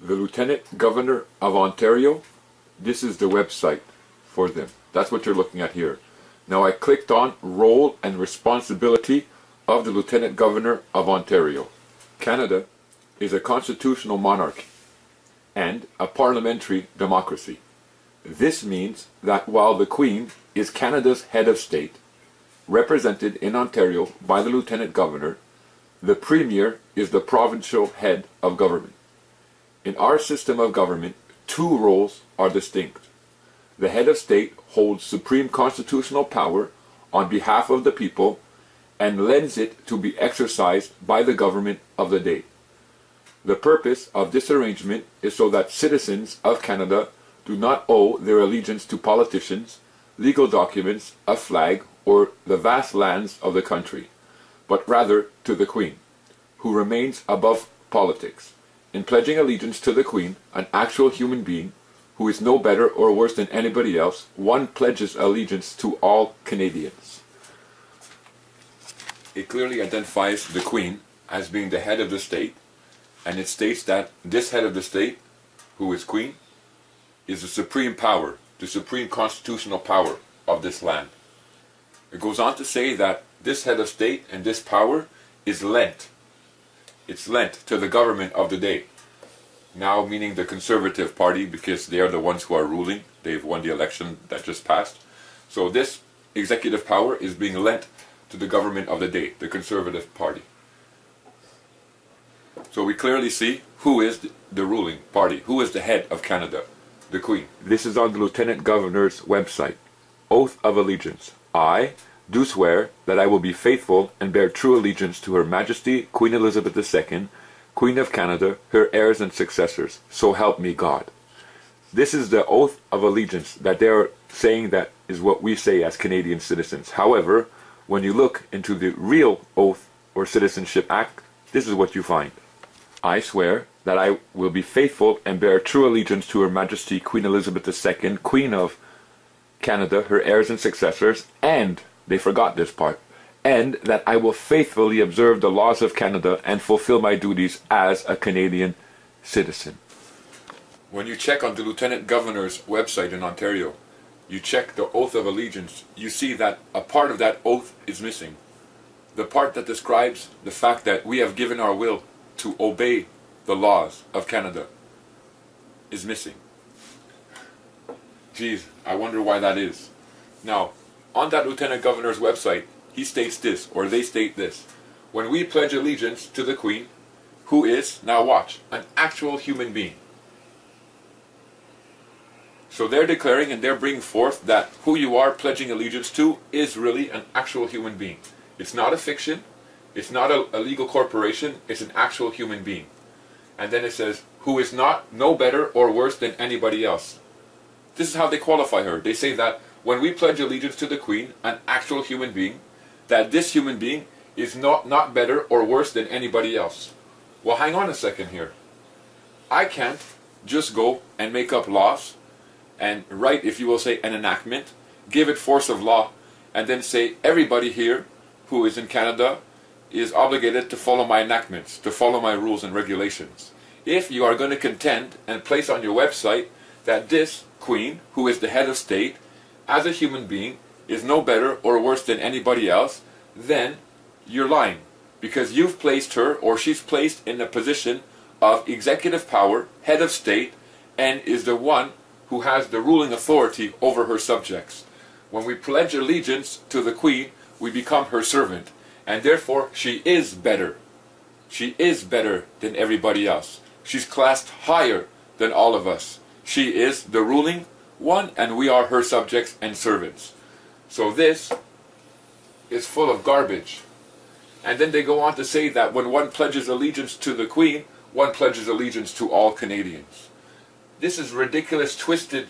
the Lieutenant Governor of Ontario, this is the website for them. That's what you're looking at here. Now I clicked on Role and Responsibility of the Lieutenant Governor of Ontario. Canada is a constitutional monarchy and a parliamentary democracy. This means that while the Queen is Canada's head of state, represented in Ontario by the Lieutenant Governor, the Premier is the provincial head of government. In our system of government, two roles are distinct. The head of state holds supreme constitutional power on behalf of the people and lends it to be exercised by the government of the day. The purpose of this arrangement is so that citizens of Canada do not owe their allegiance to politicians, legal documents, a flag, or the vast lands of the country, but rather to the Queen, who remains above politics. In pledging allegiance to the Queen, an actual human being, who is no better or worse than anybody else, one pledges allegiance to all Canadians. It clearly identifies the Queen as being the head of the state, and it states that this head of the state, who is Queen, is the supreme power, the supreme constitutional power of this land. It goes on to say that this head of state and this power is lent. It's lent to the government of the day. Now meaning the Conservative Party, because they are the ones who are ruling. They've won the election that just passed. So this executive power is being lent to the government of the day, the Conservative Party. So we clearly see who is the ruling party, who is the head of Canada, the Queen. This is on the Lieutenant Governor's website. Oath of Allegiance. I do swear that I will be faithful and bear true allegiance to Her Majesty Queen Elizabeth II, Queen of Canada, her heirs and successors. So help me God. This is the oath of allegiance that they are saying that is what we say as Canadian citizens. However, when you look into the real Oath or Citizenship Act, this is what you find. I swear that I will be faithful and bear true allegiance to Her Majesty Queen Elizabeth II, Queen of Canada, her heirs and successors, and, they forgot this part, and that I will faithfully observe the laws of Canada and fulfill my duties as a Canadian citizen. When you check on the Lieutenant Governor's website in Ontario, you check the Oath of Allegiance, you see that a part of that oath is missing. The part that describes the fact that we have given our will to obey the laws of Canada is missing. Geez, I wonder why that is. Now, on that Lieutenant Governor's website, he states this, or they state this. When we pledge allegiance to the Queen, who is, now watch, an actual human being. So they're declaring and they're bringing forth that who you are pledging allegiance to is really an actual human being. It's not a fiction, it's not a legal corporation, it's an actual human being. And then it says, who is not no better or worse than anybody else. This is how they qualify her. They say that when we pledge allegiance to the Queen, an actual human being, that this human being is not better or worse than anybody else. Well, hang on a second here. I can't just go and make up laws and write, if you will say, an enactment, give it force of law, and then say everybody here who is in Canada is obligated to follow my enactments, to follow my rules and regulations. If you are going to contend and place on your website that this Queen, who is the head of state, as a human being, is no better or worse than anybody else, then you're lying. Because you've placed her, or she's placed in a position of executive power, head of state, and is the one who has the ruling authority over her subjects. When we pledge allegiance to the Queen, we become her servant. And therefore, she is better. She is better than everybody else. She's classed higher than all of us. She is the ruling one, and we are her subjects and servants. So this is full of garbage. And then they go on to say that when one pledges allegiance to the Queen, one pledges allegiance to all Canadians. This is ridiculous, twisted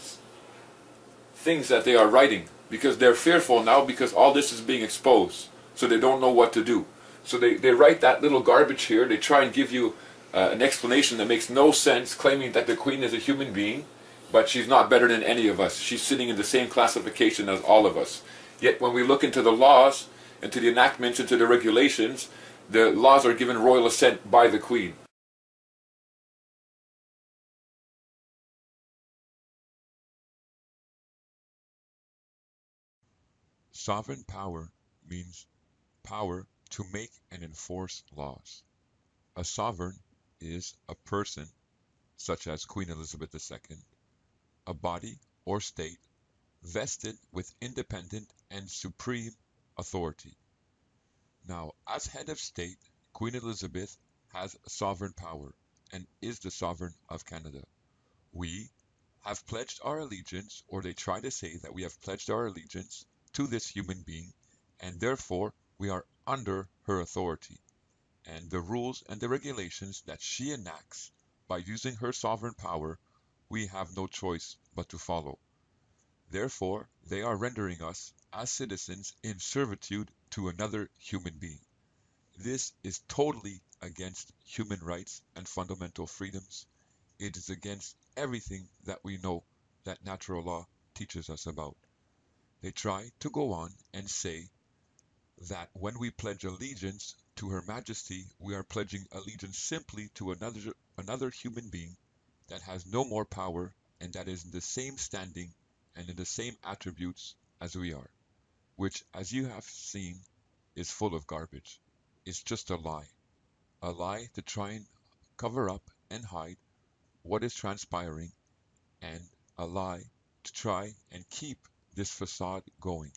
things that they are writing, because they're fearful now because all this is being exposed. So they don't know what to do. So they write that little garbage here. They try and give you an explanation that makes no sense, claiming that the Queen is a human being, but she's not better than any of us. She's sitting in the same classification as all of us. Yet when we look into the laws, into the enactments, into the regulations, the laws are given royal assent by the Queen. Sovereign power means power to make and enforce laws. A sovereign is a person, such as Queen Elizabeth II, a body or state vested with independent and supreme authority. Now, as head of state, Queen Elizabeth has sovereign power and is the sovereign of Canada. We have pledged our allegiance, or they try to say that we have pledged our allegiance to this human being, and therefore we are under her authority. And the rules and the regulations that she enacts by using her sovereign power, we have no choice but to follow. Therefore, they are rendering us, as citizens, in servitude to another human being. This is totally against human rights and fundamental freedoms. It is against everything that we know that natural law teaches us about. They try to go on and say that when we pledge allegiance to Her Majesty, we are pledging allegiance simply to another human being that has no more power and that is in the same standing and in the same attributes as we are, which, as you have seen, is full of garbage. It's just a lie to try and cover up and hide what is transpiring, and a lie to try and keep this facade going.